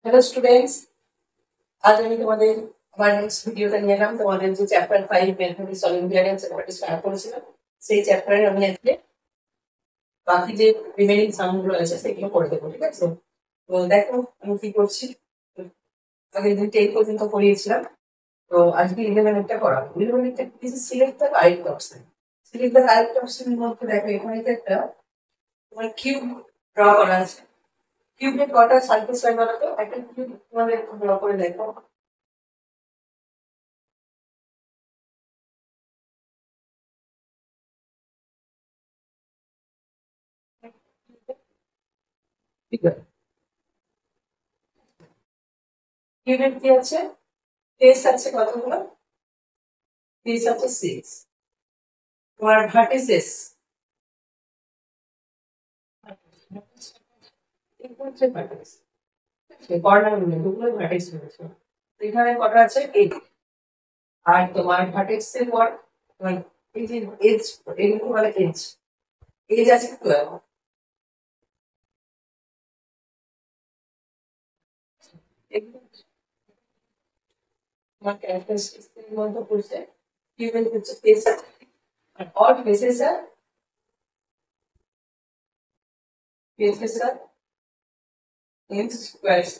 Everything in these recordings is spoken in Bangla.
হ্যালো স্টুডেন্টস, আজ আমি তোমাদের আমার নেক্সট ভিডিওটা নিয়ে এলাম। তোমাদের যে চ্যাপ্টার 5 ম্যাথমেটিক্স অল ইন্ডিয়ান চ্যাপ্টারটি স্টার্ট করেছিলাম, সেই চ্যাপ্টারে আমি আজকে বাকি যে রিমেনিং সামগুলো আছে সেগুলো করে দেবো। ঠিক আছে? তো দেখো আমি কি করছি। আগের দিন 10 পর্যন্ত পড়িয়েছিলাম, তো আজকে 11 করাবো। 11 কিছু select the right option. Select the right অপশনের মধ্যে দেখো এখানে যে একটা তোমার কিউব ড্র করা আছে। কিউবের কটা সার্ফেস হয় বলো তো? একটা কিউব তোমাদের ড্র করে দেখো। ঠিক আছে, কিউবের কি আছে? ফেস আছে কতগুলো? ফেস আছে 6। তোমার ভার্টিসেস কর্নার গুলো দুগুলো ভার্টেক্স রয়েছে। এখানে কটা আছে? 8। আর তোমার ভার্টেক্স এর পর তোমার এই যে এজ, এগুলো মানে এজ, এজ আছে 12। এগুলো তোমার ক্যারেক্টারিস্টিক্স এর মধ্যে পড়ছে। কিউবের হচ্ছে ফেস আছে, আর all faces are in squares.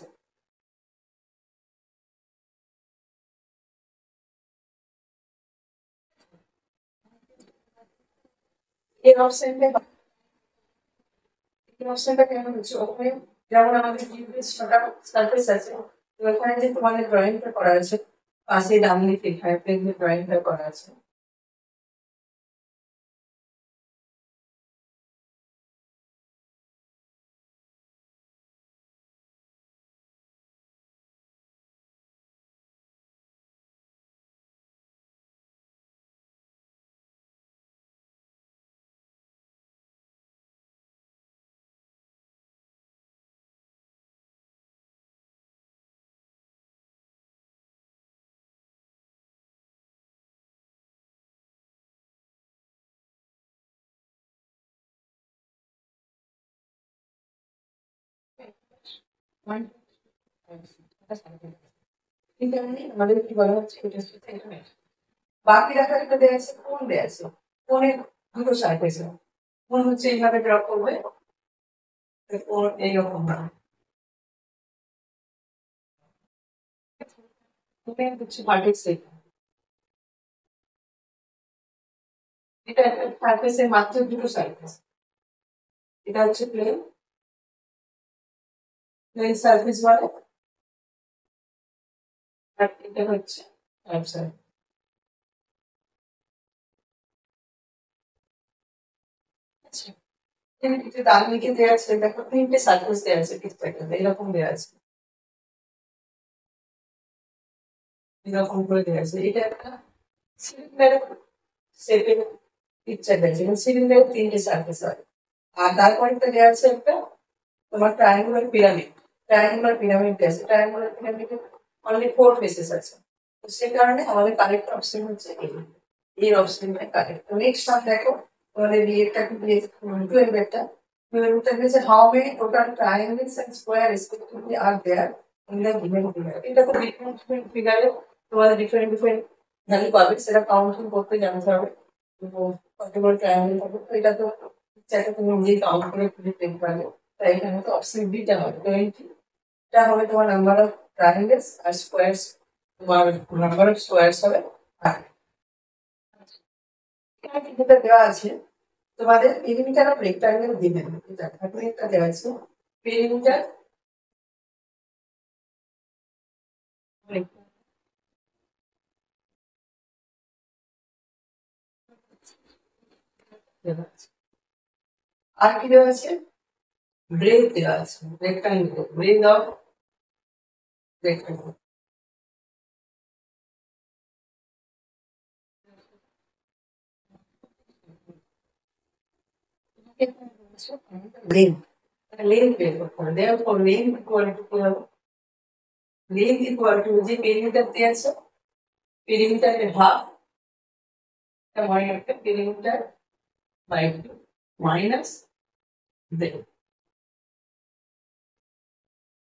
এর অপশনটা অপশনটা কেমন হচ্ছে? ওখানে যেমন আমাদের কিউবের ছটা সারফেস আছে, তো এখানে যে তোমাদের ড্রয়িংটা করা আছে পাশে ডান দিকে এখানে যে ড্রয়িংটা করা আছে, এই কারণে আমাদের কি বলা হচ্ছে এটা হচ্ছে এখানে বাকি রাখাটা দেওয়া আছে, কোন দেওয়া আছে? কোণের দুটো সারফেস, কোন হচ্ছে এইভাবে ড্র করবে, কোন এইরকম ভাবে। কোণের হচ্ছে ভার্টেক্স এটা একটা সারফেসের মাত্র দুটো সারফেস। এটা হচ্ছে প্লেন, প্লেন সারফেস বলে। আর এটা হচ্ছে অ্যাবসাইড। আচ্ছা, এটা ডান দিকে দেওয়া আছে, দেখো তিনটে সারফেস দেওয়া আছে, ঠিক থাকে এরকম দেওয়া আছে, এরকম করে দেওয়া আছে। এটা একটা সিলিন্ডারের শেপের পিকচার দেওয়া আছে, সিলিন্ডারের তিনটে সারফেস হয়। আর তারপরে একটা দেওয়া আছে একটা তোমার ট্রায়াঙ্গুলার পিরামিড। ট্রায়াঙ্গুলার পিরামিড আছে, ট্রায়াঙ্গুলার পিরামিডে অনলি 4 ফেসেস আছে। তো সে কারণে আমাদের কারেক্ট অপশন হচ্ছে এই, এই অপশনটা কারেক্ট। তো নেক্সট ওয়ান দেখো, তোমাদের বিয়েরটা টুয়েলভেরটা। টুয়েলভটা হচ্ছে how many total triangles and square respectively are there in the given figure. এটা তো ডিফারেন্ট ডিফারেন্ট ফিগারে তোমাদের ডিফারেন্ট ডিফারেন্ট ভ্যালু পাবে, সেটা কাউন্টিং করতে জানতে হবে। তো কতগুলো ট্রায়াঙ্গেল থাকবে, তো এটা তো চাইলে তুমি নিজেই কাউন্ট করে খুঁজে দেখতে পারবে। তাই এখানে তো অপশন বিটা হবে 20। এটা হবে তোমার নাম্বার অফ ট্রায়াঙ্গেলস, আর স্কোয়ারস তোমার নাম্বার অফ স্কোয়ারস হবে 8। এখানে যেটা দেওয়া আছে তোমাদের পেরিমিটার অফ রেক্টাঙ্গেল গিভেন, এটা এখানে একটা দেওয়া আছে পেরিমিটার দেওয়া আছে। আর কি দেওয়া আছে? ব্রেথ দেওয়া আছে, rectangle breadth of rectangle. Length, length বের করতে হবে। therefore length equal to কি হবে? লেন্থ ইকুয়াল টু যে পেরিমিটার দেওয়া আছে, পেরিমিটারের হাফ, এটা মনে রাখতে পেরিমিটার বাই 2 মাইনাস ব্রেথ।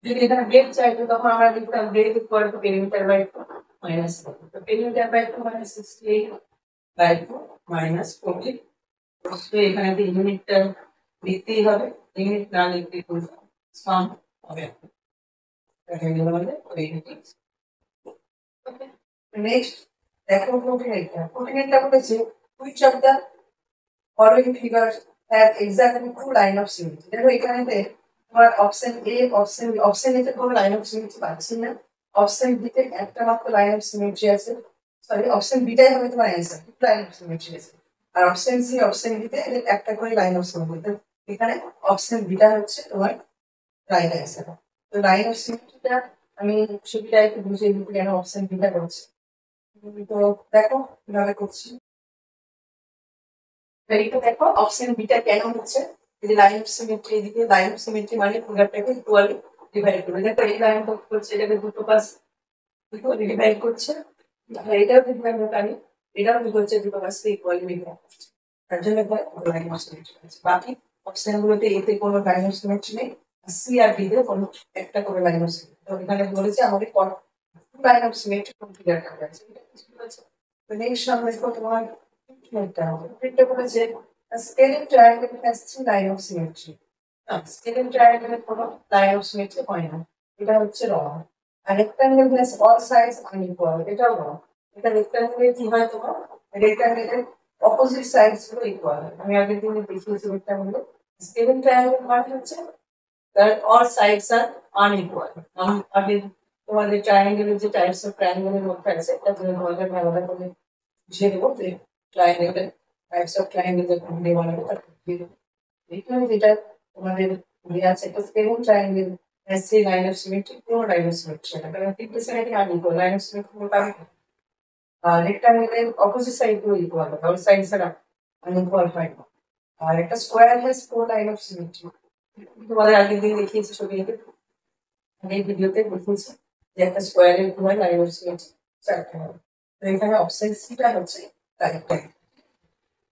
যদি এখানে ব্রেড চাইতো তখন আমরা লিখতাম breadth equal to perimeter by 2 minus তো পেরিমিটার বাই 2 মানে 68 বাই 2 মাইনাস 40 তো এখানে একটা ইউনিটটা লিখতেই হবে ইউনিট না লিখতে খুব সাম হবে নেক্সট দেখো কোঅর্ডিনেটটা বলেছে which of the following figures have exactly two line of symmetry দেখো এখানে তোমার অপশন এ অপশন এ তে কোনো লাইন অফ সিমেট্রি পাচ্ছি না অপশন বি তে একটা মাত্র লাইন অফ সিমেট্রি আছে সরি অপশন বি টাই হবে তোমার অ্যানসার লাইন অফ সিমেট্রি আছে আর অপশন সি অপশন ডি তে একটা করে লাইন অফ সিমেট্রি এখানে অপশন বি টা হচ্ছে তোমার রাইট অ্যান্সার তো লাইন অফ সিমেট্রিটা আমি সেটা একটু বুঝিয়ে দিই কেন অপশন বি টা করছি তো দেখো কিভাবে করছি এইটা দেখো অপশন বিটা কেন হচ্ছে যদি লাইন অফ সিমেট্রি এদিকে লাইন অফ সিমেট্রি মানে ফিগারটাকে ইকুয়ালি ডিভাইড করবে দেখো এই লাইন করছে এটাকে দুটো পাশ ইকুয়ালি ডিভাইড করছে আর এটাও ডিভাইড জানি এটাও কি করছে দুটো পাশ ইকুয়ালি ডিভাইড করছে তার জন্য লাইন অফ সিমেট্রি আছে বাকি অপশন গুলোতে এতে কোনো লাইন অফ সিমেট্রি নেই সি আর ডি তে কোনো একটা করে লাইন অফ সিমেট্রি তো এখানে বলেছে আমাদের লাইন অফ সিমেট্রি কোন ফিগারটা আছে তো নেক্সট আমরা দেখো তোমার এটা বলেছে a scalar triangle has three line of symmetry scalar triangle কোনো লাইন অফ সিমেট্রি হয় না এটা হচ্ছে রং আর rectangle has all sides unequal এটাও রং এটা rectangle কি হয় তোমার rectangle অপোজিট সাইডস গুলো ইকুয়াল আমি আগের দিনে দেখিয়েছি rectangle scalar triangle মানে হচ্ছে that all sides are unequal আগে তোমাদের ট্রায়াঙ্গেলের যে টাইপস অফ ট্রায়াঙ্গেলের মধ্যে আছে এটা তুমি তোমাদের আলাদা করে বুঝিয়ে দেবো যে ট্রায়াঙ্গেলের টাইপস অফ ট্রায়াঙ্গেল যে কোনটি বানাবো তার বুঝিয়ে দেবো এইখানে যেটা তোমাদের দেওয়া আছে একটা scaling triangle has three line of symmetry কোনো লাইন অফ সিমেট্রি না কারণ তিনটে সাইডে আনইকুয়াল লাইন অফ সিমেট্রি কোনো পাবে আর রেক্টাঙ্গেলের অপোজিট সাইড গুলো ইকুয়াল হবে আর সাইড ছাড়া আনইকুয়াল হয় না আর একটা square has four line of symmetry তোমাদের আগের দিন দেখিয়েছি ছবিতে এই ভিডিওতে দেখিয়েছি যে একটা স্কোয়ারের তোমার লাইন অফ সিমেট্রি চারটে হবে তো এখানে অপশন সিটা হচ্ছে কারেক্ট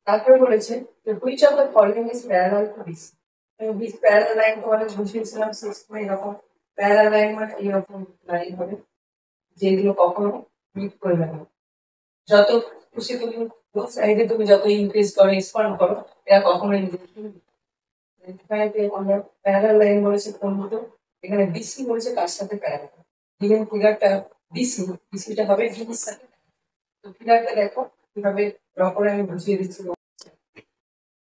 তারপরে বলেছে যে which of the following is parallel to this this parallel line তোমাদের বুঝিয়েছিলাম সিস্টেমে এরকম প্যারালাল লাইন মানে এরকম লাইন হবে যেগুলো কখনো মিট করবে না যত খুশি তুমি সাইডে তুমি যত ইনক্রিজ করো এক্সপান্ড করো এরা কখনোই আমরা প্যারালাল লাইন বলেছে কোন মতো এখানে ডিসি বলেছে কার সাথে প্যারালাল ইভেন ফিগারটা ডিসিটা হবে ডির সাথে তো ফিগারটা দেখো কিভাবে ড্র করে আমি বুঝিয়ে দিচ্ছি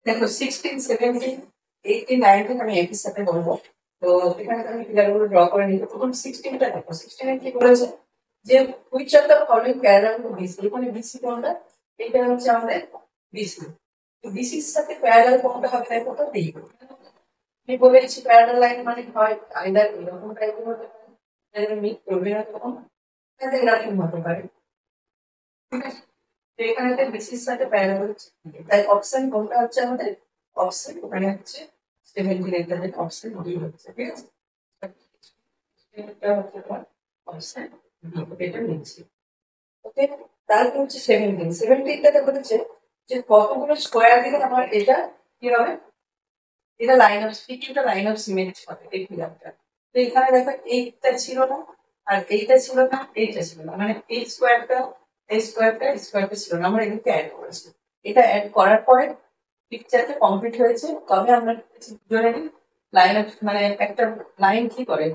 দেখো 16 17 18 19 আমি একই সাথে বলবো তো এখানে আমি ফিগারগুলো ড্র করে নিই প্রথম 16টা দেখো 16 এ কি বলেছে যে which of the following parallel to BC এখানে বিসি কোনটা এটা হচ্ছে আমাদের বিসি তো বিসির সাথে প্যারালাল কোনটা হবে দেখো তো দেখো আমি বলেছি প্যারালাল লাইন মানে হয় আইদার এরকম টাইপের হতে পারে যাদের মিট করবে না তখন তাদের এরকম হতে পারে ঠিক আছে তো এখানে বিসির সাথে প্যারালাল তাই অপশন কোনটা হচ্ছে আমাদের অপশন মানে হচ্ছে 17 এটা যে অপশন ডি হচ্ছে ঠিক আছে এটা হচ্ছে তোমার অপশন ডি এটা নিচ্ছি ওকে তারপর হচ্ছে 17টাতে বলেছে যে কতগুলো স্কোয়ার দিলে আমার এটা কি হবে এটা লাইন অফ কিছুটা লাইন অফ সিমেট্রি হবে এই ফিগারটা তো এখানে দেখো এইটা ছিল না আর এইটা ছিল না এইটা ছিল না মানে এই স্কোয়ারটা ছিল না আমরা এটাকে অ্যাড করেছি এটা অ্যাড করার পরে পিকচারটা কমপ্লিট হয়েছে তবে আমরা ধরে নিই লাইন অফ মানে একটা লাইন কি করে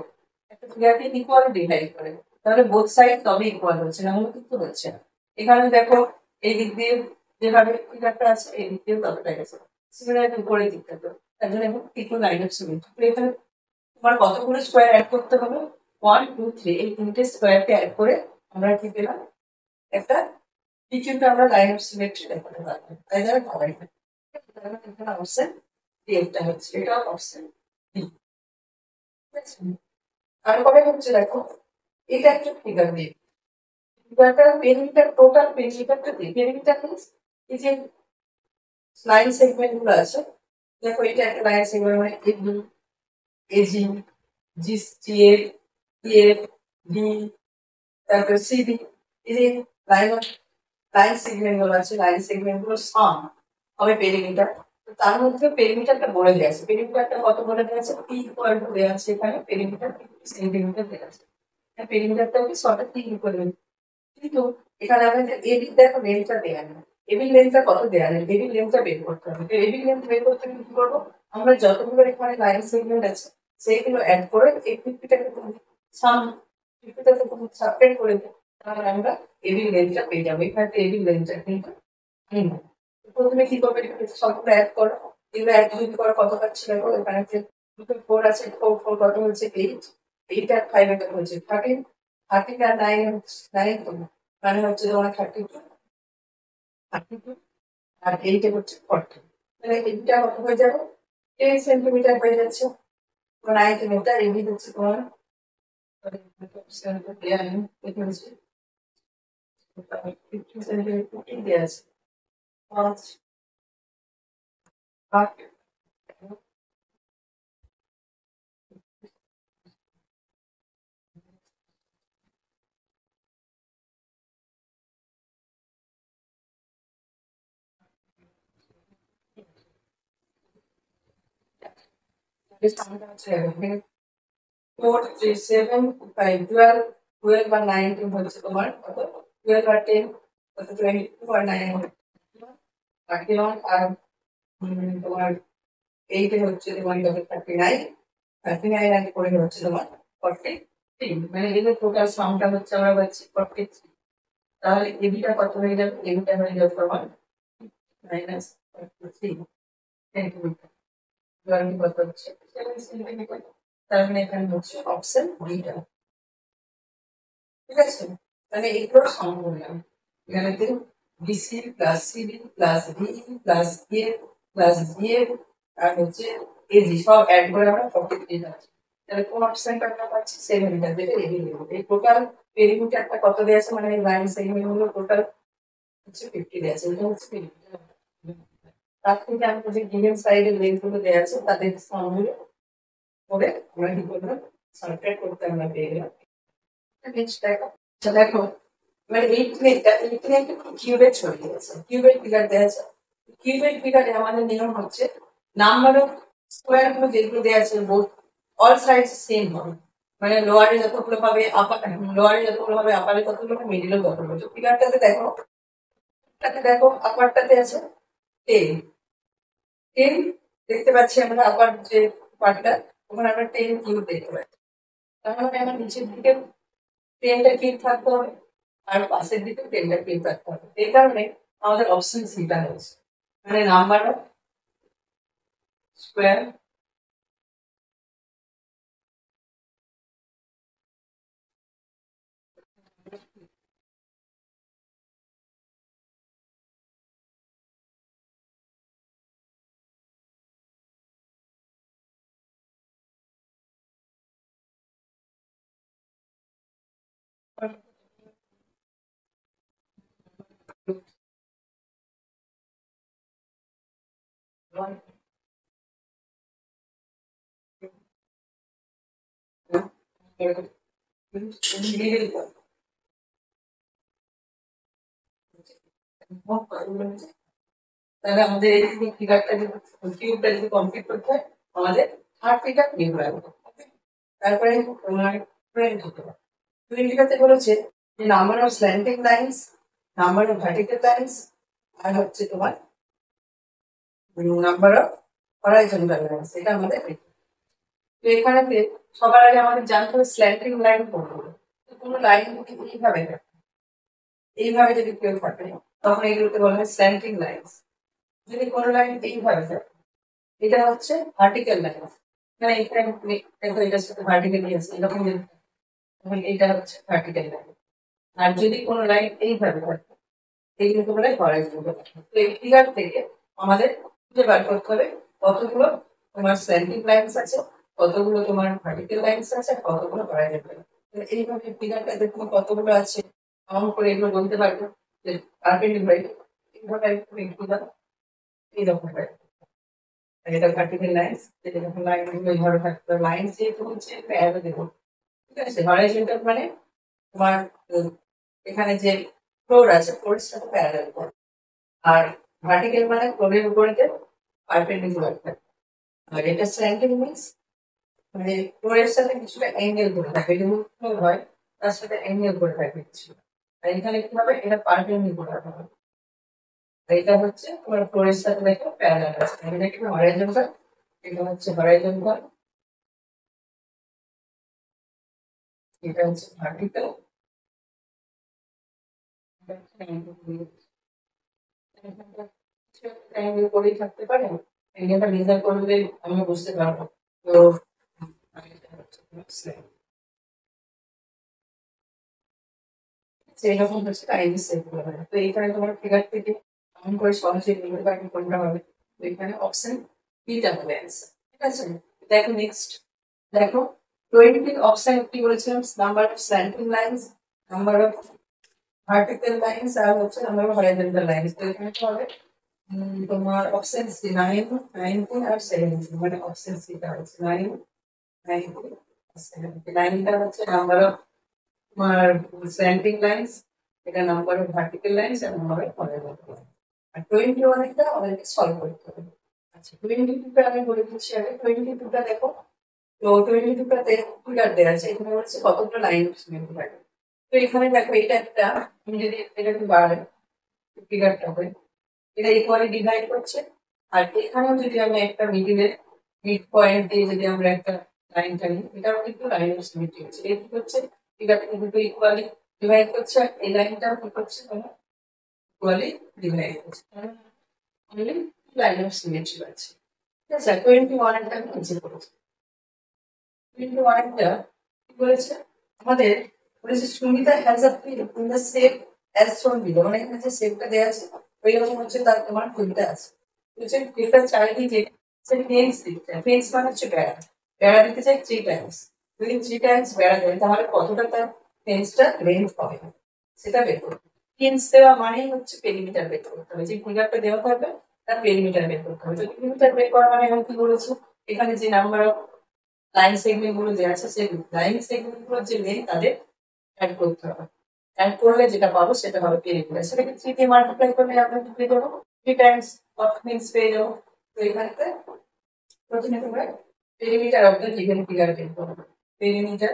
একটা ফিগারকে ইকুয়াল ডিভাইড করে তাহলে বোথ সাইড তবে ইকুয়াল হচ্ছে না হলে কিন্তু হচ্ছে না এখানে দেখো এই দিক দিয়ে যেভাবে ফিগারটা আছে এই দিক দিয়েও ততটাই আছে সিমিলার উপরের দিকটা তো তার জন্য এখন ইকুয়াল লাইন অফ সিমেট্রি এখানে তোমার কতগুলো স্কোয়ার অ্যাড করতে হবে 1 2 3 এই তিনটে স্কোয়ারকে অ্যাড করে আমরা কি পেলাম একটা কিন্তু আমরা লাইন অফ সিমেট্রি দেখাতে পারবো তাই জন্য সবাই এখানে অপশন ডি এটা হচ্ছে এটা অপশন ডি তারপরে হচ্ছে দেখো এটা একটা ফিগার দিয়ে ফিগারটা পেরিমিটার টোটাল পেরিমিটারটা দিয়ে পেরিমিটার মিন্স এই যে লাইন সেগমেন্ট গুলো আছে দেখো এটা একটা লাইন সেগমেন্ট মানে AB AG G F F D তারপর সিডি এই যে লাইন সেগমেন্ট গুলো আছে লাইন সেগমেন্ট গুলো সাম হবে পেরিমিটার তার মধ্যে পেরিমিটারটা বলে দেওয়া আছে, পেরিমিটারটা কত বলে দেওয়া আছে, পি ইকুয়াল টু দেওয়া আছে, এখানে পেরিমিটার 50 সেন্টিমিটার দেওয়া আছে, পেরিমিটারটাকে শর্টে পি ইকুয়াল। কিন্তু এখানে আমাদের এবি দেখো লেন্থটা দেওয়া নেই, এবি লেন্থটা কত দেওয়া নেই, এবি লেন্থটা বের করতে হবে। তো এবি লেন্থ বের করতে গেলে কি করবো, আমরা যতগুলো এখানে লাইন সেগমেন্ট আছে সেইগুলো অ্যাড করে এই 50টাকে তুমি সাম 50টাকে তুমি সাবট্রাক্ট করে দিও, তাহলে আমরা এবি লেন্থটা পেয়ে যাবো। এখানে এবি লেন্থটা কিন্তু প্রথমে কি করবে, সবগুলো অ্যাড করো, এগুলো অ্যাড যদি করো কত পাচ্ছি দেখো, এখানে যে দুটো 4 আছে, 4 4 কত হচ্ছে 8, 8 আর 5 এটা হচ্ছে 13, 13 আর 9 হচ্ছে 9, মানে হচ্ছে তোমার 32, 32 আর 8 হচ্ছে 40, তাহলে এইটা কত হয়ে যাবে, 10 সেন্টিমিটার হয়ে যাচ্ছে। 9 সেন্টিমিটার এই হচ্ছে তোমার 50 সেন্টিমিটার দেওয়া আছে 5 8 4 3 7 5 12 12 আর 19 হচ্ছে তোমার কত, 12 আর 10 কত, 22 আর 9 31 আর তোমার 8 হচ্ছে তোমার 39, 39 আর করে হচ্ছে তোমার 43, মানে এই যে টোটাল সামটা হচ্ছে আমরা পাচ্ছি 43। তাহলে এবিটা কত হয়ে যাবে, এবিটা হয়ে যাবে তোমার মাইনাস 43 সেন্টিমিটার, কত হচ্ছে 7 সেন্টিমিটার। তার মানে এখানে হচ্ছে অপশন ডিটা, ঠিক আছে। মানে এইগুলো সম করলাম, এখানে BC plus CB plus DE plus A plus GA আর হচ্ছে এজি সব অ্যাড করে আমরা 43 পাচ্ছি। তাহলে কোন অপশনটা আমরা পাচ্ছি, 7 মিটার, যেটা এবি লিমিট। এই টোটাল পেরিমিটারটা কত দেওয়া আছে, মানে লাইন সেগমেন্ট গুলো টোটাল হচ্ছে 50 দেওয়া আছে, এটা হচ্ছে পেরিমিটার। তার থেকে আমরা যে গিভেন সাইডের লেন্থ গুলো দেওয়া আছে তাদের সমগুলো করে আমরা কি করলাম, সাবট্রাক্ট করতে আমরা পেয়ে গেলাম। নেক্সট দেখো, আচ্ছা দেখো, মানে এই প্লেটটা কিউবের ছবি দিয়েছে, কিউবের ফিগার দেওয়া আছে। কিউবের ফিগারে আমাদের নিয়ম হচ্ছে নাম্বার অফ স্কোয়ার গুলো যেগুলো দেওয়া আছে বোথ অল সাইডস সেম হবে, মানে লোয়ারে যতগুলো হবে আপার, লোয়ারে যতগুলো হবে আপারে ততগুলো হবে, মিডিলে ততগুলো। তো ফিগারটাতে দেখো, দেখো আপারটাতে আছে 10, 10 দেখতে পাচ্ছি আমরা, আপার যে পার্টটা ওখানে আমরা 10 কিউব দেখতে পাচ্ছি। তার মানে আমার নিচের দিকে 10টা কিউব থাকতে হবে আর পাশের দিকে 10টা কিউব থাকতে হবে। এই কারণে আমাদের অপশন সিটা হয়েছে, মানে নাম্বার অফ স্কোয়ার তাহলে আমাদের এই ফিগারটা যদি কিউবটা যদি কমপ্লিট করতে হয় আমাদের 30টা কিউব লাগবে। তারপরে তোমার প্রিন্ট হতে হবে, প্রিন্টটাতে বলেছে যে number of slanting lines, number of vertical lines আর হচ্ছে তোমার নাম্বার অফ হরাইজন্টাল লাইনস, এটা আমাদের। তো এখানে সবার আগে আমাদের জানতে হবে স্ল্যান্টিং লাইন কোনগুলো। কোনো লাইন এইভাবে এইভাবে যদি কেউ থাকে তখন এগুলোকে বলা হয় স্ল্যান্টিং লাইনস। যদি কোনো লাইন এইভাবে থাকে এটা হচ্ছে ভার্টিক্যাল লাইন, মানে এখানে দেখো এটার সাথে ভার্টিক্যালি আছে এরকম, তখন এটা হচ্ছে ভার্টিক্যাল লাইন। আর যদি কোনো লাইন এইভাবে থাকে এইগুলোকে বলে হরাইজন্টাল। তো এই ফিগার থেকে আমাদের খুঁজে বার করতে হবে কতগুলো তোমার স্ল্যান্টিং লাইনস আছে, কতগুলো তোমার ভার্টিক্যাল লাইনস আছে, কতগুলো হরাইজন্টাল। এইভাবে ফিগারটাতে তুমি কতগুলো আছে কাউন্ট করে এগুলো বলতে পারবে যে পারপেন্ডিকুলার এইভাবে এইরকম হয়। এটা ভার্টিক্যাল লাইনস, যেটা যখন লাইন ধরে থাকতো লাইন যেহেতু হচ্ছে অ্যারো দেবো, ঠিক আছে। হরাইজন্টাল মানে তোমার এখানে যে ফ্লোর আছে ফ্লোরের সাথে প্যারালাল করে, আর ভার্টিক্যাল মানে ফ্লোরের উপরে পারপেন্ডিকুলার থাকে। আর এটা স্ল্যান্টিং মিনস মানে ফ্লোরের সাথে কিছুটা অ্যাঙ্গেল করে থাকে, যদি উত্তল হয় তার সাথে অ্যাঙ্গেল করে থাকে কিছু। আর এখানে কি হবে, এটা পারপেন্ডিকুলার হবে। এটা হচ্ছে তোমার ফ্লোরের সাথে দেখো প্যারালাল আছে, এটা কি হরাইজন্টাল, এটা হচ্ছে হরাইজন্টাল, এটা হচ্ছে ভার্টিক্যাল, অ্যাঙ্গেল করেই থাকতে পারে। অ্যাঙ্গেলটা মেজার করলে আমি বুঝতে পারবো। তো সেইরকম হচ্ছে টাইম সেভ করা হয়। তো এইখানে তোমার ফিগার থেকে এমন করে সহজে নির্ণয় করা কোনটা হবে। তো এখানে অপশন বিটা হবে অ্যান্সার। ঠিক আছে, দেখো নেক্সট, দেখো 20 অপশন কি বলেছিলাম, number of slanting lines, number of vertical lines, আর হচ্ছে নাম্বার অফ হরাইজন্টাল লাইন্স। তো এখানে কি হবে, তোমার অপশন সি 9, 19 আর 17, মানে অপশন সিটা হচ্ছে 9, 19, 17। 9টা হচ্ছে নাম্বার অফ তোমার স্ল্যান্টিং লাইন্স, এটা নাম্বার অফ ভার্টিক্যাল লাইন্স আর নাম্বার অফ হরাইজন্টাল লাইন্স। আর 21টা আমাদেরকে সলভ করতে হবে। আচ্ছা 22টা আমি বলে দিচ্ছি আগে। 22টা দেখো, তো 22টাতে ফিগার দেওয়া আছে, এখানে হচ্ছে কতগুলো লাইন থাকে। তো এখানে দেখো এটা একটা, তুমি যদি এটা একটু বাড়াই ফিগারটা হয়, এটা ইকুয়ালি ডিভাইড করছে। আর এখানেও যদি আমি একটা মিডিলে মিড পয়েন্ট দিয়ে যদি আমরা একটা লাইন টানি, এটাও কিন্তু লাইন অফ সিমেট্রি হচ্ছে। এই কি হচ্ছে, ফিগারটা কিন্তু ইকুয়ালি ডিভাইড করছে, আর এই লাইনটাও কি করছে, ইকুয়ালি ডিভাইড করছে, অনলি লাইন অফ সিমেট্রি আছে। ঠিক আছে, 21টা আমি নিচে করেছি। 21টা কি বলেছে আমাদের, বলেছে Sumita has a fill in the shape as শোন বিলো, মানে এখানে যে শেপটা দেওয়া আছে ওই রকম হচ্ছে তার তোমার ফিলটা আছে। বলছে ফিলটা চারিদিকে সে ফেন্স দিতে চায়, ফেন্স মানে হচ্ছে বেড়া, বেড়া দিতে চাই 3 টাইমস। যদি 3 টাইমস বেড়া দেয় তাহলে কতটা তার ফেন্সটা লেন্থ হবে সেটা বের করবে। ফেন্স দেওয়া মানেই হচ্ছে পেরিমিটার বের করতে হবে, যে ফিগারটা দেওয়া থাকবে তার পেরিমিটার বের করতে হবে। যদি পেরিমিটার বের করা মানে আমি কি বলেছি, এখানে যে নাম্বার অফ লাইন সেগমেন্ট গুলো দেওয়া আছে সেই লাইন সেগমেন্ট গুলোর যে লেন্থ তাদের অ্যাড করতে হবে। অ্যাড করলে যেটা পাবো সেটা হবে পেরিমিটার, সেটাকে 3 দিয়ে মাল্টিপ্লাই করলে আমরা কি পেয়ে যাবো, 3 টাইমস অফ মিনস পেয়ে যাবো। তো এখানে প্রথমে তোমরা perimeter of the given figure বের করো। পেরিমিটার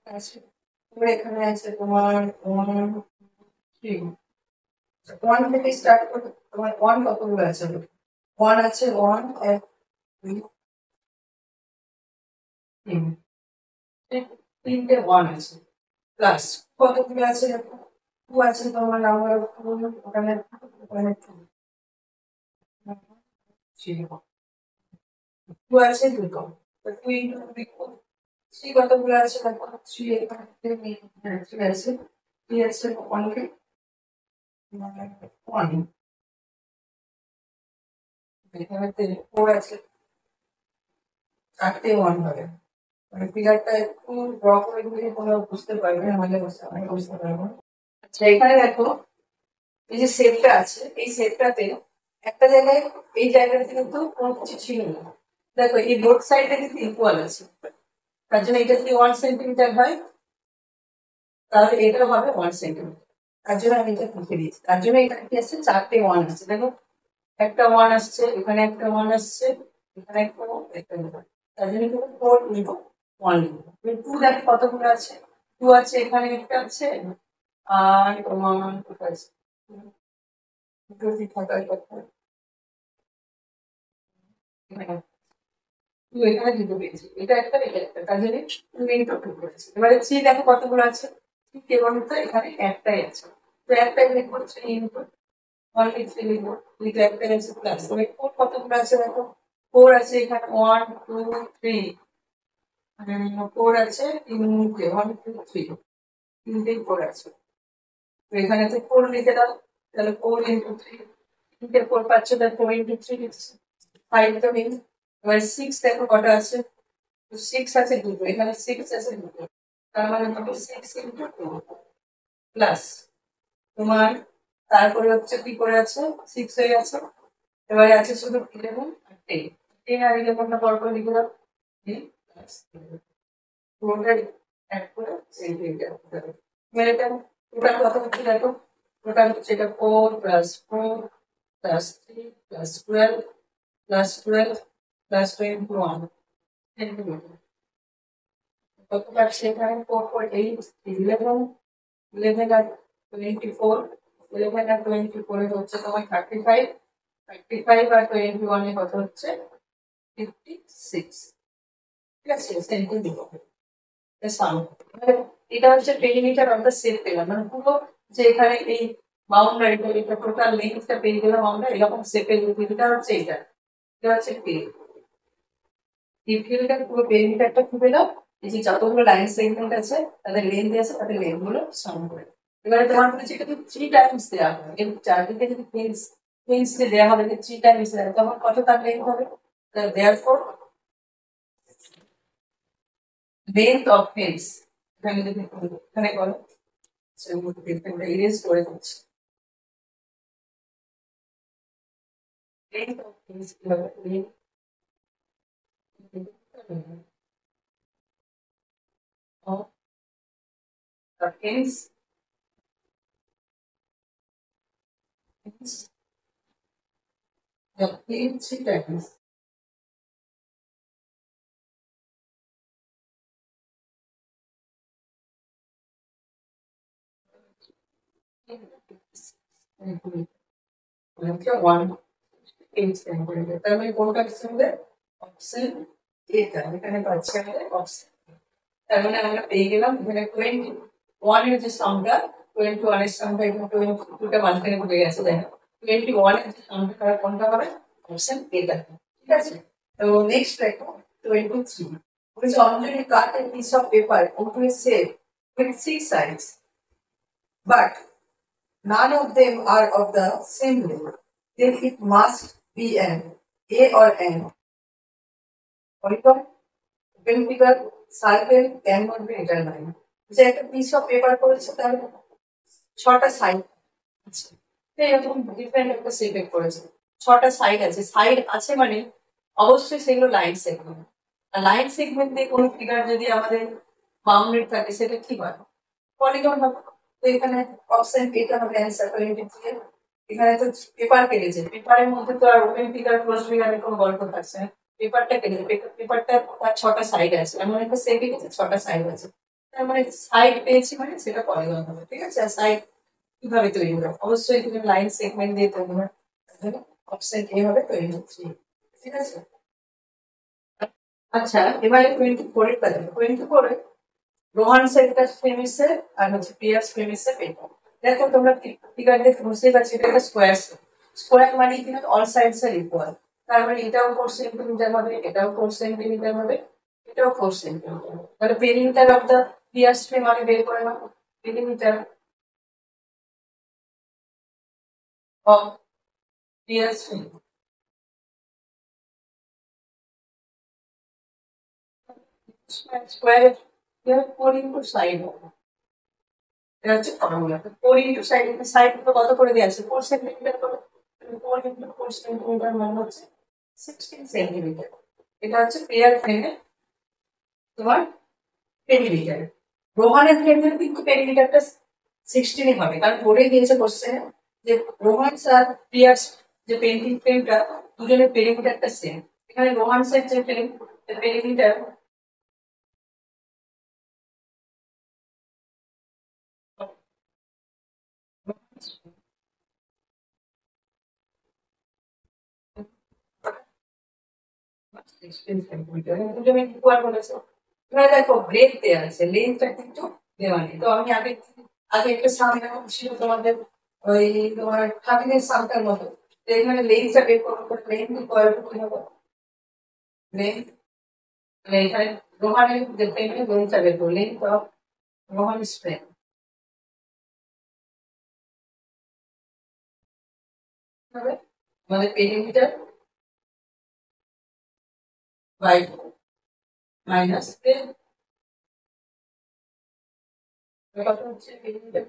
আছে, তোমরা এখানে আছে তোমার 1, 3, 1 থেকে স্টার্ট করো। তোমার 1 কতগুলো আছে, 1 আছে, 1 এক 2 3, 3টে 1 আছে, প্লাস কতগুলো আছে দেখো, 2 আছে তোমার নাম্বার ওখানে, ওখানে 2 আছে দুটো, তো 2 ইন্টু 2 3 কতগুলো আছে দেখো, 3 এখানে 3 আছে, 3 আছে 1 কে 1, এখানে 4 আছে, 4টে 1 হবে। মানে ফিগারটা একটু ড্র করে দিলে তোমরা বুঝতে পারবে, আমাদের আমি বুঝতে পারবো। আচ্ছা এখানে দেখো এই যে শেপটা আছে, এই শেপটাতে একটা জায়গায়, এই জায়গাটাতে কিন্তু কোনো কিছু ছিল না। দেখো এই বোথ সাইডে কিন্তু ইকুয়াল আছে, তার জন্য এটা যদি 1 সেন্টিমিটার হয় তাহলে এটাও হবে 1 সেন্টিমিটার। তার জন্য আমি এটা লিখে দিয়েছি, তার জন্য এটা কি আসছে, 4টে 1 আসছে। দেখো একটা 1 আসছে, এখানে একটা 1 আসছে, এখানে একটা 1, একটা 1, তার জন্য কিন্তু 4 লিখবো, 1 লিখবো। 2 দেখো কতগুলো আছে, 2 আছে, এখানে একটা আছে, আর তোমার কোথায় আছে, দুটো কি থাকার কথা, এখানে এখানে দুটো পেয়েছি, এটা একটা এটা একটা, তার জন্য 2 ইন্টু 2 করেছি। এবারে 3 দেখো কতগুলো আছে, কেবল তো এখানে একটাই আছে, তো একটাই লিখবো 3 ইন্টু 1 3 লিখবো, লিখে একটাই আছে প্লাস। তবে 4 কতগুলো আছে দেখো, 4 আছে এখানে 1 2 3, 4 আছে তিনটে, 1 2 3, তিনটেই 4 আছে। তো এখানে তো 4 লিখে দাও, তাহলে 4 ইন্টু 3, তিনটে 4 পাচ্ছ, তাহলে 4 ইন্টু 3 লিখছি, 5 তো নেই। এবার 6 দেখো কটা আছে, তো 6 আছে দুটো, এখানে 6 আছে দুটো, তার মানে হবে 6 ইন্টু 2 প্লাস তোমার, তারপরে হচ্ছে কি করে আছে, 6 হয়ে গেছে, এবারে আছে শুধু 11 আর 10। 10 আর 11টা পর পর লিখে দাও। 10 প্লাস 11 পুরোটাই অ্যাড করে সেন্টিমিটার করতে হবে। এবার এটা টোটাল কত হচ্ছে দেখো। টোটাল হচ্ছে এটা 4 plus 4 plus 3 plus 12 plus 12 plus 21 centimetre. কত পারছে এখানে 4.8 11 11 আর 24 11 আর 24 এ হচ্ছে তোমার 35 35 আর 21 এ কত হচ্ছে 56। ঠিক আছে সেন্টিমিটার। এটা হচ্ছে পেরিমিটার অফ দ্য সেল পেলাম, মানে পুরো যে এখানে এই বাউন্ডারিটা এটা টোটাল লেন্থটা পেয়ে গেলাম আমরা এরকম শেপের। এটা হচ্ছে এটা হচ্ছে এই ফিল্ডটার পুরো পেরিমিটারটা কি পেলাম। এই যে যতগুলো লাইন সেগমেন্ট আছে তাদের লেন্থ আছে তাদের লেন্থ গুলো সম করে। এবারে তোমার বলেছে এটা যদি 3 টাইমস দেওয়া হয়, এর চারদিকে যদি ফেন্স দেওয়া হবে 3 টাইমস দেওয়া হবে, তখন কত তার লেন্থ হবে। দেয়ারফর লেন্থ অফ ফেন্স এখানে যদি এখানে করো ইরেজ করে দিচ্ছি। লেন্থ অফ ফেন্স কি হবে, length of the fence 3 times. One fence centimeter. তার মানে কোনটা কিছু হবে অপশন এটা এখানে পাচ্ছি আমাদের অপশন। তার মানে আমরা পেয়ে গেলাম এখানে 21 এর যে সামটা 21 এর সামটা এবং 22 টা মাঝখানে ঘুরে গেছে দেখো। 21 এর যে সামটা তার কোনটা হবে অপশন এটা। ঠিক আছে। তো নেক্সট দেখো 23 which already cut a piece of paper into a shape with 6 sides, but none of them are of the same length. Then it must be an A or N polygon, open figure, circle cannot be determined. যে একটা পিস অফ পেপার করেছে তার 6টা সাইড আছে। এরকম ডিফারেন্ট একটা শেপে করেছে। 6টা সাইড আছে, সাইড আছে মানে অবশ্যই সেগুলো লাইন সেগমেন্ট। আর লাইন সেগমেন্ট দিয়ে কোনো ফিগার যদি আমাদের বাউন্ডেড থাকে সেটা কি হয় পলিগন হবে। তো এখানে অপশন এটা হবে অ্যান্সার। এখানে তো পেপার কেটেছে, পেপারের মধ্যে তো আর ওপেন ফিগার ক্লোজ ফিগারের কোনো গল্প থাকছে না। পেপারটা কেটেছে, পেপারটা তার 6টা সাইড আছে, এমন একটা সেপ কেটেছে 6টা সাইড আছে। তার মানে সাইড পেয়েছি মানে সেটা পলিগন হবে। ঠিক আছে। আর সাইড কিভাবে তৈরি হবে অবশ্যই তুমি লাইন সেগমেন্ট দিয়ে তৈরি হবে। অপশন এ হবে 23। ঠিক আছে। আচ্ছা এবারে 24 এর কাজ। 24 এ রোহান সেন্টার ফেমিসে আর হচ্ছে পিয়ার্স ফেমিসে পেপার। দেখো তোমরা ফিগার দেখে বুঝতেই পারছি এটা একটা স্কোয়ার। স্কোয়ার মানে কি অল সাইডস আর ইকুয়াল। তার মানে এটাও 4 সেন্টিমিটার হবে, এটাও 4 সেন্টিমিটার হবে, এটাও 4 সেন্টিমিটার। তাহলে perimeter of the pierce frame আমি বের করে নাও। Perimeter of pierce frame square 4 into side হবে। এটা হচ্ছে ফর্মুলা। 4 ইন্টু সাইড, সাইড কত করে দেওয়া আছে 4 সেন্টিমিটার করে। 4 ইন্টু 4 সেন্টিমিটার মানে হচ্ছে 16 সেন্টিমিটার। এটা হচ্ছে পেয়ার ফ্রেমে তোমার পেরিমিটার। রোহানের ফ্রেমে কিন্তু পেরিমিটারটা 16 হবে, কারণ বলেই দিয়েছে কোশ্চেনে যে রোহান আর পিয়ার্স যে পেন্টিং ফ্রেমটা দুজনের পেরিমিটারটা সেম। এখানে রোহানসের যে ফ্রেম পেরিমিটার দুজনের ইকুয়াল বলেছে। এবার দেখো ব্রেথ দেওয়া আছে, লেন্থটা কিন্তু দেওয়া নেই। তো আমি আগে আগে একটা সামনে ছিল তোমাদের ওই তোমার থার্টিনের সামটার মতো। তো এখানে লেন্থটা বের করবো, লেন্থ কয়টুকু হবে লেন্থ, মানে এখানে রোহানের যে ফ্রেমের লেন্থটা বের করবো, লেন্থ অফ রোহান ফ্রেম হবে আমাদের পেরিমিটার বাই মাইনাস কত হচ্ছে পেরিমিটার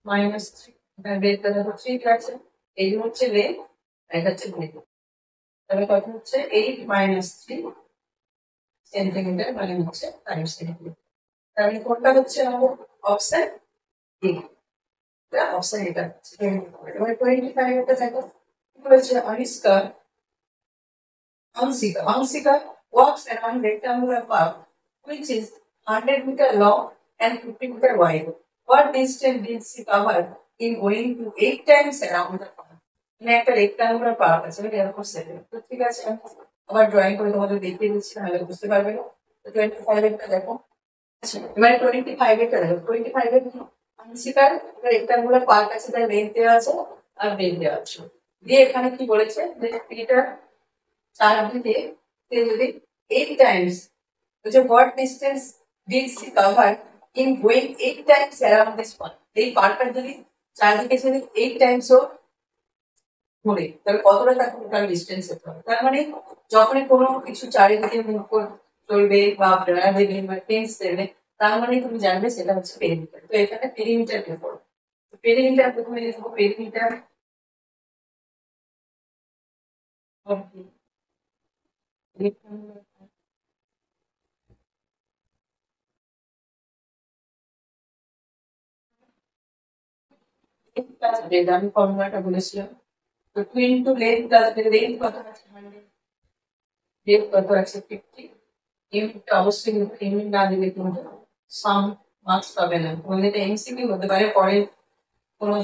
মাইনাস 3 বের করা হচ্ছে। ঠিক আছে। এই হচ্ছে লেন্থ, এটা হচ্ছে ব্রেথ। তাহলে কত হচ্ছে 8 - 3 সেন্টিমিটার, মানে হচ্ছে 5 সেন্টিমিটার। তাহলে কোনটা হচ্ছে আমাদের অপশন ডি, অপশন এটা হচ্ছে 25। এবার 25 এটা দেখো কি বলেছে, Ansika walks around rectangular park which is 100-meter long and 50-meter wide. What distance did she cover in going to 8 times around the park? মানে একটা রেক্টাঙ্গুলার পার্ক আছে, মানে এরকম সেভেন। তো ঠিক আছে, আমি আবার ড্রয়িং করে তোমাদের দেখিয়ে দিচ্ছি, নাহলে বুঝতে পারবে না। তো 25 এরটা দেখো। আচ্ছা, এবারে 25 এরটা দেখো। 25 এর আংশিকার রেক্টাঙ্গুলার পার্ক আছে, তার লেন্থ দেওয়া আছে আর ব্রেথ দেওয়া আছে। দিয়ে এখানে কি বলেছে যে এটা চারদিকে যদি 8 times, which is what distance did she cover in going 8 times around this park? এই পার্কটা যদি চারদিকে যদি 8 times ও ঘুরে, তাহলে কতটা তার টোটাল ডিস্টেন্স হতে হবে। তার মানে যখনই কোনো কিছু চারিদিকে মুভ চলবে বা বেড়া দেবে বা টেন্স দেবে, তার মানে তুমি জানবে সেটা হচ্ছে পেরিমিটার। তো এখানে পেরিমিটার বের করো। পেরিমিটার প্রথমে লিখবো, পেরিমিটার আমি ফর্মুলাটা বলেছিলাম। তো 2 into length plus length কত আছে, 100, length কত আছে 50। ইউনিটটা অবশ্যই ইউনিট না দিলে কিন্তু সাম মার্কস পাবে না। তোমাদের এটা এমসিকিউ হতে পারে, পরে কোনো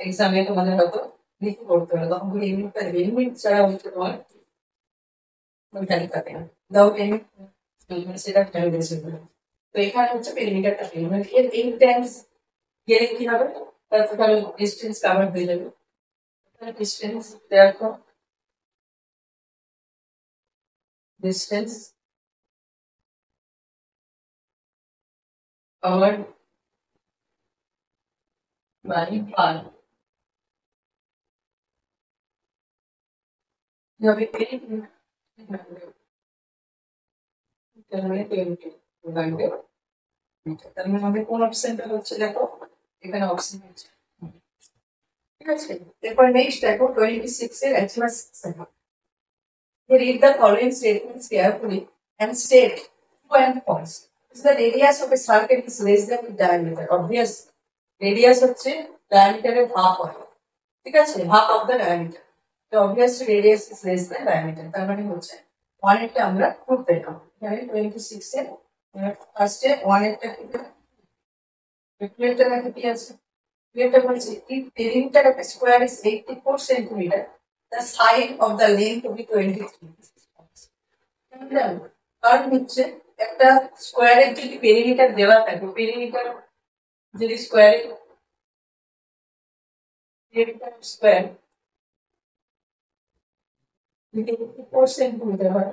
এক্সামে তোমাদের হয়তো লিখে করতে হবে, তখন তুমি ইউনিটটা দেবে। ইউনিট ছাড়া হচ্ছে তোমার ভ্যালু পাবে না। দাও ইউনিট, সেটা ভ্যালু দিয়েছে। তো এখানে হচ্ছে পেরিমিটারটা পেয়ে, মানে এর 8 টাইমস গেলে কি হবে, তার টোটাল ডিস্টেন্স কভার হয়ে যাবে। distance therefore distance covered by r হবে তার মানে 20 বাড়বে। তার মানে আমাদের কোন অপশনটা হচ্ছে, দেখো এখানে অপশন হচ্ছে, ঠিক আছে। এরপর নেক্সট দেখো 26 এর answer. Read the following statements carefully and state true and false. The radius of a circle is less than its diameter. Obvious, radius হচ্ছে diameter এর half হয়, ঠিক আছে, half of the diameter. তো obviously radius is less than diameter, তার মানে হচ্ছে 1 এরটা আমরা প্রুফ পেলাম। এখানে 26 এর ফার্স্টে 1 এরটা কি পেলাম, 2 এরটা নাকি কি আছে, 2 এরটা বলছে if perimeter of a square is 84 centimeter, the side of the length will be 23. কারণ হচ্ছে একটা স্কোয়ারের যদি পেরিমিটার দেওয়া থাকে, পেরিমিটার যদি স্কোয়ারের স্কোয়ার 4 সেন্টিমিটার হয়,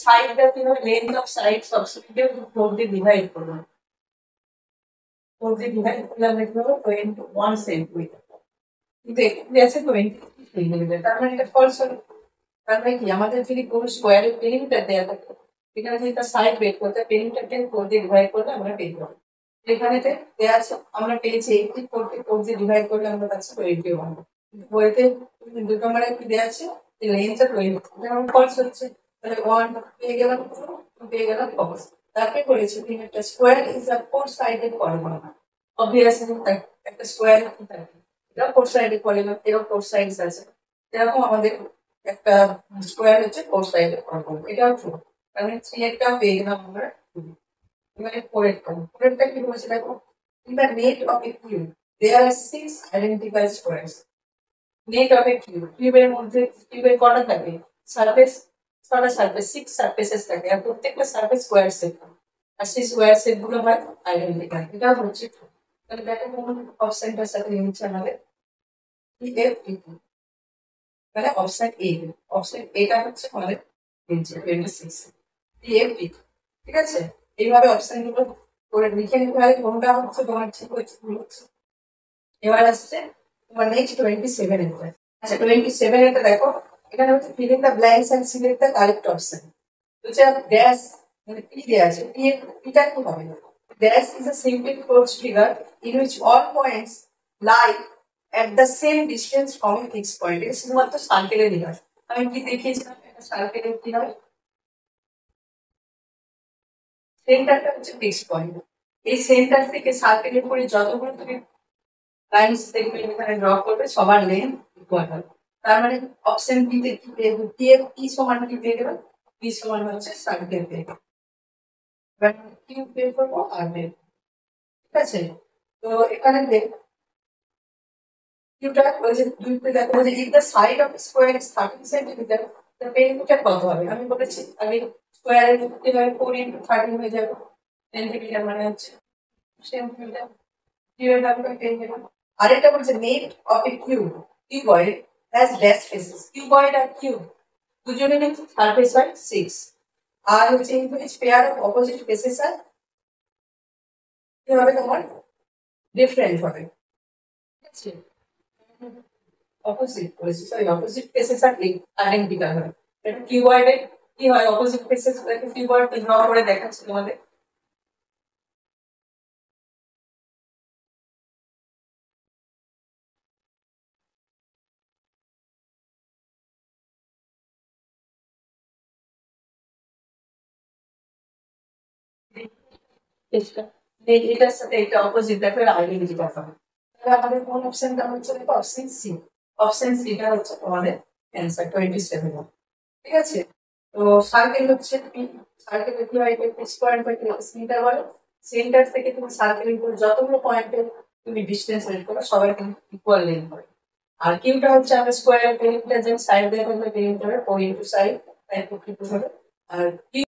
সাইডটা কি হবে, লেন্থ অফ সাইড সবসময় 4 দিয়ে ডিভাইড করবো, 4 দিয়ে ডিভাইড করলে আমরা কি পাবো 21 সেন্টিমিটার। কিন্তু এখানে আছে 20 সেন্টিমিটার, তার মানে এটা ফলস হবে। তার মানে কি, আমাদের যদি কোনো স্কোয়ারের পেরিমিটার দেওয়া থাকে, এখানে যদি তার সাইড বের করতে পেরিমিটারকে 4 দিয়ে ডিভাইড করলে আমরা পেয়ে যাবো। এখানেতে দেওয়া আছে, আমরা পেয়েছি 84 কে 4 দিয়ে ডিভাইড করলে আমরা পাচ্ছি 21। বইতে দুটো নম্বরে কি দেওয়া আছে, লেন্থটা 20, যেমন ফলস হচ্ছে, তাহলে 1 পেয়ে গেলাম, 2 পেয়ে গেলাম ফলস। তারপরে বলেছি একটা square is a 4 sided polygon. Obviously একটা স্কোয়ার কি থাকে, এটা 4 সাইডেড পলিগন, এরকম 4 সাইডস আছে। এরকম আমাদের একটা স্কোয়ার হচ্ছে 4 সাইডেড পলিগন, এটাও ট্রু। তাহলে 3 একটা পেয়ে গেলাম আমরা। এবারে পরেরটা কি বলছে দেখো, in the net of a cube there are 6 identical squares. Net of a cube, কিউবের মধ্যে কিউবের কটা থাকে, সারফেস, ছটা সারফেস, 6 সারফেসেস থাকে, আর প্রত্যেকটা সারফেস স্কোয়ার শেপ, আর সেই স্কোয়ার শেপ গুলো হয় আইডেন্টিক্যাল। এটা হচ্ছে true। তাহলে দেখো কোন অপশনটার সাথে মিলছে আমাদের, এফ টু, তাহলে অপশন এ, অপশন এটা হচ্ছে আমাদের মিলছে 26 এফ টু, ঠিক আছে। এইভাবে অপশন গুলো করে লিখে নিতে হয়, কোনটা হচ্ছে তোমার ঠিক হচ্ছে ভুল হচ্ছে। এবার আসছে তোমার নেক্সট 27 এর। আচ্ছা 27 এটা দেখো, এখানে হচ্ছে fill in the blanks and select the correct option। হচ্ছে ড্যাশ, মানে কি দেয়া আছে, এটা কি হবে, dash is a simple closed figure in which all points lie at the same distance from a fixed point. এটা শুধুমাত্র সার্কেলের নিয়ম। আমি কি দেখিয়েছিলাম একটা সার্কেলের কি হয়, সেন্টারটা হচ্ছে ফিক্সড পয়েন্ট। এই সেন্টার থেকে সার্কেলের পরে যতগুলো তুমি লাইনস দেখবে এখানে ড্র করবে সবার লেন্থ ইকুয়াল হবে। তার মানে অপশন বি তে কি পেয়ে যাবে, পি এর কি সমান কি পেয়ে গেল, পি সমান হচ্ছে সার্কেল পেয়ে গেল। এবার কিউ বের করবো আর বের, ঠিক আছে। তো এখানে দেখ কিউটা ওই যে দুইতে দেখো যে if the side of square is 30 centimetre the perimeter কত হবে, আমি বলেছি আমি স্কোয়ারের মধ্যে 4 ইনটু 30 হয়ে যাবে সেন্টিমিটার, মানে হচ্ছে সেন্টিমিটার। কিউবের দামটা পেয়ে গেলাম। আরেকটা বলছে net of a cube, cuboid has dash faces, cuboid আর কিউব দুজনের সারফেস হয় 6, আর হচ্ছে in which pair of opposite faces আর কি হবে তোমার ডিফারেন্ট হবে, ঠিক আছে। অপোজিট বলেছি, সরি অপোজিট ফেসেস আর আইডেন্টিক্যাল হয়। এটা কিউবয়েডে কি হয়, অপোজিট ফেসেস গুলোকে কিউবয়েড ড্র করে দেখাচ্ছি তোমাদের। এটার সাথে এটা অপোজিট দেখো, আইডেন্টি দেখা হবে। তাহলে আমাদের কোন অপশনটা হচ্ছে, দেখো অপশন সি। অপশন সিটা হচ্ছে তোমাদের অ্যান্সার 27, ঠিক আছে। তো সার্কেল হচ্ছে পি, সার্কেলের কি হয় স্কোয়ার বাই সেন্টার বলো, সেন্টার থেকে তুমি সার্কেলের উপর যতগুলো পয়েন্টে তুমি ডিসটেন্স বের করো সবাই কিন্তু ইকুয়াল লেন্থ হয়। আর কিউটা হচ্ছে আমরা স্কোয়ারের পেরিমিটার, যেন সাইড দিয়ে করলে পেরিমিটার 4 ইনটু সাইড তাই 52 হবে। আর